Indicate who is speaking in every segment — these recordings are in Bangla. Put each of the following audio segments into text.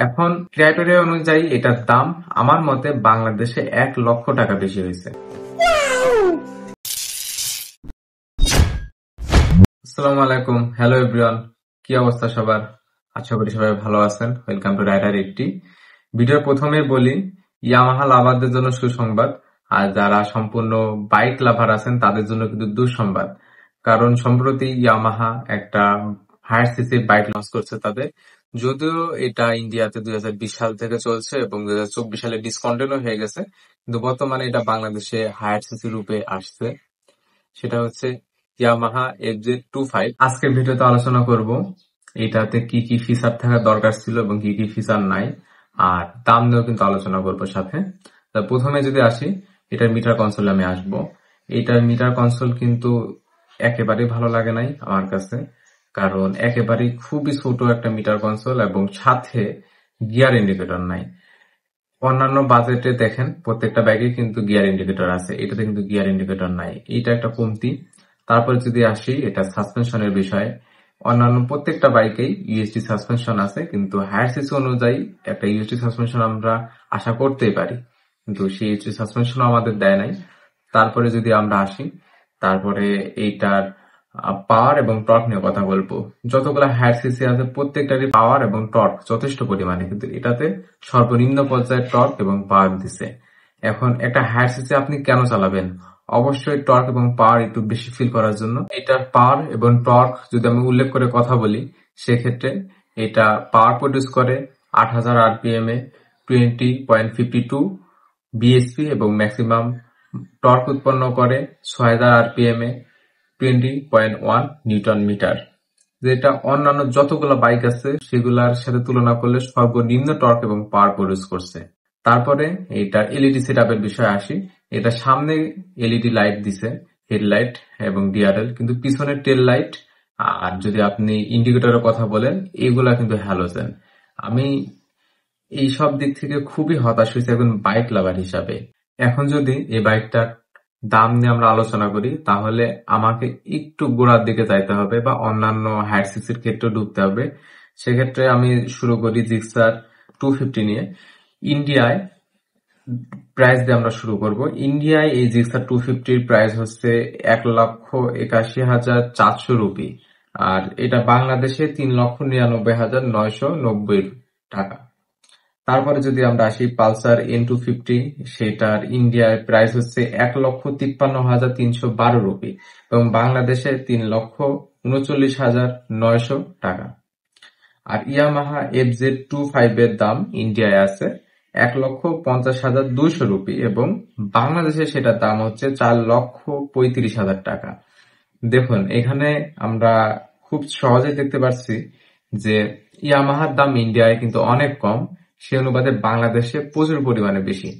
Speaker 1: এখন ক্রাইটেরিয়া অনুযায়ী এটার দাম আমার মতে বাংলাদেশে 1 লক্ষ টাকা বেশি হয়েছে। আসসালামু আলাইকুম, হ্যালো এভরিওয়ান, কি অবস্থা সবার? আশা করি সবাই ভালো আছেন। Welcome to rider 80। ভিডিওর প্রথমে বলি, ইয়ামাহা লাভারদের জন্য সুসংবাদ, আর যারা সম্পূর্ণ বাইক লাভার আছেন তাদের জন্য কিন্তু দুঃসংবাদ। কারণ সম্প্রতি ইয়ামাহা একটা হায়ার সিসি বাইক লঞ্চ করছে তাদের। যদিও এটা ইন্ডিয়াতে 2020 সাল থেকে চলছে এবং 2024 সালে ডিসকন্টিনিউ হয়ে গেছে, কিন্তু বর্তমানে এটা বাংলাদেশে হায়ার সিসি রূপে আসছে। সেটা হচ্ছে ইয়ামাহা FZ25। আজকের ভিডিওতে আলোচনা করব এটাতে কি কি ফিচার থাকা দরকার ছিল এবং কি কি ফিচার নাই, আর দাম নিয়েও কিন্তু আলোচনা করবো সাথে। তা প্রথমে যদি আসি, এটার মিটার কনসোলে আমি আসবো। এটার মিটার কনসোল কিন্তু একেবারেই ভালো লাগে নাই আমার কাছে, কারণ একেবারেই খুবই ছোট একটা মিটার কনসোল এবং সাথে গিয়ার ইন্ডিকেটর নাই। অন্যান্য বাজেটে দেখেন প্রত্যেকটা বাইকে কিন্তু গিয়ার ইন্ডিকেটর আছে, এটাতে কিন্তু গিয়ার ইন্ডিকেটর নাই, এটা একটা কমতি। তারপরে যদি আসি এটা সাসপেনশনের বিষয়ে, অন্যান্য প্রত্যেকটা বাইকেই ইউএসডি সাসপেনশন আছে, কিন্তু হায়ার সিসি অনুযায়ী একটা ইউএসডি সাসপেনশন আমরা আশা করতেই পারি, কিন্তু সেই ইউএসডি সাসপেনশন আমাদের দেয় নাই। তারপরে যদি আমরা আসি, তারপরে এইটার পাওয়ার এবং টর্ক নিয়ে কথা বলবো। যতগুলো হায়ার সিসি আছে প্রত্যেকটারই পাওয়ার এবং টর্ক যথেষ্ট পরিমাণে, কিন্তু এটাতে সর্বনিম্ন পর্যায়ের টর্ক এবং পাওয়ার দিছে। এখন একটা হায়ার সিসি আপনি কেন চালাবেন? অবশ্যই টর্ক এবং পাওয়ার একটু বেশি ফিল করার জন্য। এটার পাওয়ার এবং টর্ক যদি আমি উল্লেখ করে কথা বলি, সেক্ষেত্রে এটা পাওয়ার প্রডিউস করে 8000 আরপিএম এ 20.52 বিএসপি এবং ম্যাক্সিমাম টর্ক উৎপন্ন করে 6000 আরপিএম এ 20.1 নিউটন মিটার, যেটা অন্যান্য যতগুলো বাইক আছে সেগুলোর সাথে তুলনা করলে সর্বনিম্ন টর্ক এবং পাওয়ার প্রডিউস করছে। তারপরে এটা এলইডি সেটআপের বিষয়ে আসি। এটা সামনে এলইডি লাইট দিছে, হেডলাইট এবং ডিআরএল, কিন্তু পিছনে টেল লাইট আর যদি আপনি ইন্ডিকেটরের কথা বলেন এগুলা কিন্তু হ্যালোজেন। আমি এই সব দিক থেকে খুবই হতাশ হয়েছি একজন বাইক লাভার হিসাবে। এখন যদি এই বাইকটার দাম নিয়ে আমরা আলোচনা করি, তাহলে আমাকে একটু গোড়ার দিকে যাইতে হবে বা অন্যান্য হায়ার সিসির ক্ষেত্রে ঢুকতে হবে। সেক্ষেত্রে আমি শুরু করি জিক্সার 250 নিয়ে। ইন্ডিয়ায় প্রাইস দিয়ে আমরা শুরু করব। ইন্ডিয়ায় এই জিক্সার 250 প্রাইস হচ্ছে 1,81,400 রুপি, আর এটা বাংলাদেশে 3,99,990 টাকা। তারপরে যদি আমরা আসি পালসার N250, সেটার ইন্ডিয়ায় প্রাইস হচ্ছে 1,53,312 রুপি এবং বাংলাদেশে 3,39,900 টাকা। আর ইয়ামাহা FZ25 এর দাম ইন্ডিয়ায় আছে 1,50,200 রুপি এবং বাংলাদেশে সেটার দাম হচ্ছে 4,35,000 টাকা। দেখুন এখানে আমরা খুব সহজেই দেখতে পাচ্ছি যে ইয়ামাহার দাম ইন্ডিয়ায় কিন্তু অনেক কম, সে অনুপাতে বাংলাদেশে প্রচুর পরিমাণে বেশি।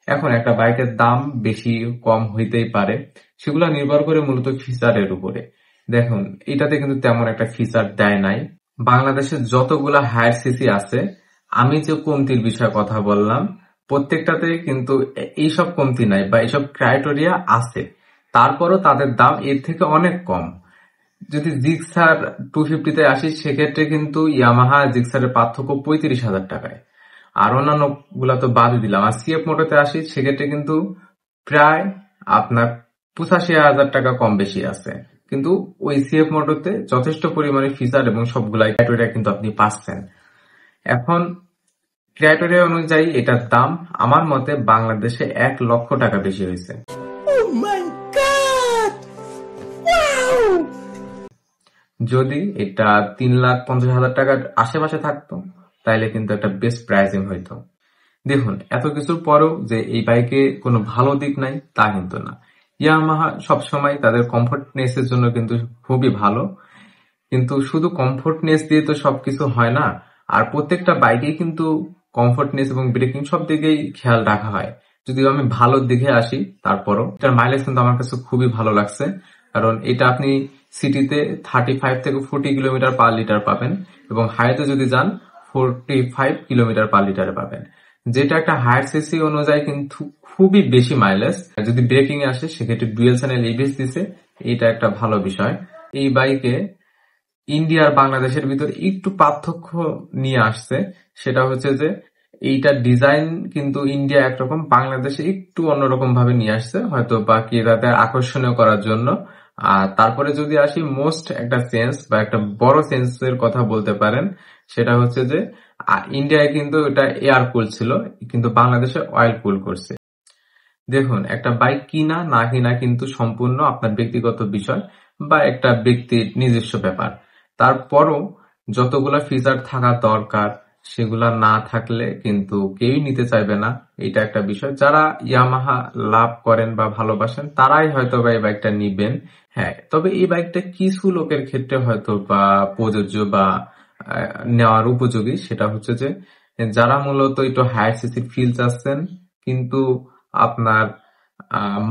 Speaker 1: এখন একটা বাইকের দাম বেশি কম হইতেই পারে, সেগুলো নির্ভর করে মূলত ফিচারের উপরে। দেখুন এটাতে কিন্তু তেমন একটা ফিচার দেয় নাই। বাংলাদেশে যতগুলা হায়ার সিসি আছে, আমি যে কমতির বিষয়ে কথা বললাম প্রত্যেকটাতে কিন্তু এইসব কমতি নাই বা এইসব ক্রাইটেরিয়া আছে, তারপরও তাদের দাম এর থেকে অনেক কম। যদি জিক্সার 250 তে আসি, সেক্ষেত্রে কিন্তু ইয়ামাহা জিক্সারের পার্থক্য 35,000 টাকায়, আর অন্যান্য গুলা তো বাদই দিলাম। আর সিএফ মোটরতে আসি, সেক্ষেত্রে কিন্তু প্রায় আপনার 85,000 টাকা কম বেশি আছে, কিন্তু ওই সিএফ মোটরতে যথেষ্ট পরিমাণে ফিচার এবং সবগুলাই ক্রাইটেরিয়া কিন্তু আপনি পাচ্ছেন। এখন ক্রাইটেরিয়া অনুযায়ী এটার দাম আমার মতে বাংলাদেশে 1 লক্ষ টাকা বেশি হয়েছে। যদি এটা 3,50,000 টাকার আশেপাশে থাকতো তাইলে কিন্তু একটা বেস্ট প্রাইসিং হইতো। দেখুন এত কিছুর পরেও যে এই বাইকে কোনো ভালো দিক নাই তা কিন্তু না। ইয়ামাহা সবসময় তাদের কমফোর্টনেস এর জন্য কিন্তু খুবই ভালো, কিন্তু শুধু কমফোর্টনেস দিয়ে তো সবকিছু হয় না, আর প্রত্যেকটা বাইকেই কিন্তু কমফোর্টনেস এবং ব্রেকিং সব দিকেই খেয়াল রাখা হয়। যদি আমি ভালোর দিকে আসি, তারপরও এটার মাইলেজ কিন্তু আমার কাছে খুবই ভালো লাগছে, কারণ এটা আপনি সিটিতে 35 থেকে 40 কিলোমিটার পার লিটার পাবেন এবং হাইওয়েতে যদি যান 45 কিলোমিটার পার লিটারে পাবেন, যেটা একটা হায়ার সিসি অনুযায়ী কিন্তু খুবই বেশি মাইলেজ। যদি ব্রেকিং এ আসে, সেক্ষেত্রে ডুয়েল চ্যানেল এবিএস দিছে, এটা একটা ভালো বিষয়। এই বাইকে ইন্ডিয়া আর বাংলাদেশের ভিতর একটু পার্থক্য নিয়ে আসছে। সেটা হচ্ছে যে এইটার ডিজাইন কিন্তু ইন্ডিয়া একরকম, বাংলাদেশে একটু অন্যরকম ভাবে নিয়ে আসছে, হয়তো বাকি তাদের আকর্ষণীয় করার জন্য। আর তারপরে যদি আসি মোস্ট একটা সেন্স বা একটা বড় সেন্সের কথা বলতে পারেন, সেটা হচ্ছে যে ইন্ডিয়ায় কিন্তু এটা এয়ার কুল ছিল, কিন্তু বাংলাদেশে অয়েল কুল করছে। দেখুন, একটা বাইক কিনা না কিনা কিন্তু সম্পূর্ণ আপনার ব্যক্তিগত বিষয় বা একটা ব্যক্তির নিজস্ব ব্যাপার। তারপরও যতগুলা ফিচার থাকা দরকার সেগুলা না থাকলে কিন্তু কেউই নিতে চাইবে না। এটা একটা বিষয়। যারা ইয়ামাহা লাভ করেন বা ভালোবাসেন তারাই হয়তো বা এই বাইকটা নিবেন। হ্যাঁ, তবে এই বাইকটা কিছু লোকের ক্ষেত্রে হয়তো বা প্রযোজ্য বা নেওয়ার উপযোগী। সেটা হচ্ছে যে যারা মূলত একটু হায়ার সিসির ফিল চাচ্ছেন, কিন্তু আপনার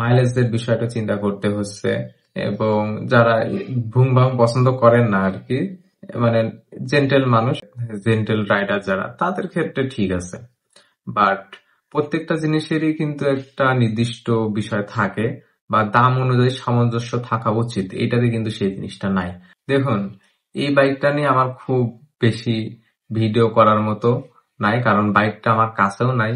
Speaker 1: মাইলেজের বিষয়টা চিন্তা করতে হচ্ছে, এবং যারা ভুং ভাং পছন্দ করেন না আর কি, মানে জেন্টেল মানুষ, জেন্টেল রাইডার যারা, তাদের ক্ষেত্রে ঠিক আছে। বাট প্রত্যেকটা জিনিসেরই কিন্তু একটা নির্দিষ্ট বিষয় থাকে বা দাম অনুযায়ী সামঞ্জস্য থাকা উচিত, এটাতে কিন্তু সেই জিনিসটা নাই। দেখুন, এই বাইকটা নিয়ে আমার খুব বেশি ভিডিও করার মতো নাই, কারণ বাইকটা আমার কাছেও নাই।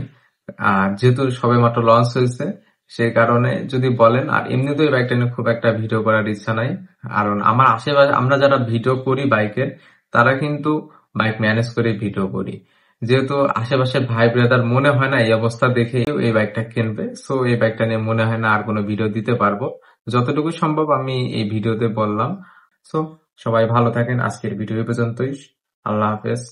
Speaker 1: আর যেহেতু সবে মাত্র লঞ্চ হয়েছে, সেই কারণে যদি বলেন, আর এমনিতেও এই বাইকটা নিয়ে খুব একটা ভিডিও করার ইচ্ছা নাই। কারণ আমার আশেপাশে আমরা যারা ভিডিও করি বাইকের, তারা কিন্তু বাইক ম্যানেজ করে ভিডিও করি। যেহেতু আশেপাশে ভাই ব্রাদার মনে হয় না এই অবস্থা দেখে এই বাইকটা কিনবে, সো এই বাইকটা নিয়ে মনে হয় না আর কোনো ভিডিও দিতে পারবো। যতটুকু সম্ভব আমি এই ভিডিওতে বললাম। সো সবাই ভালো থাকেন, আজকের ভিডিও এই পর্যন্তই। আল্লাহ হাফেজ।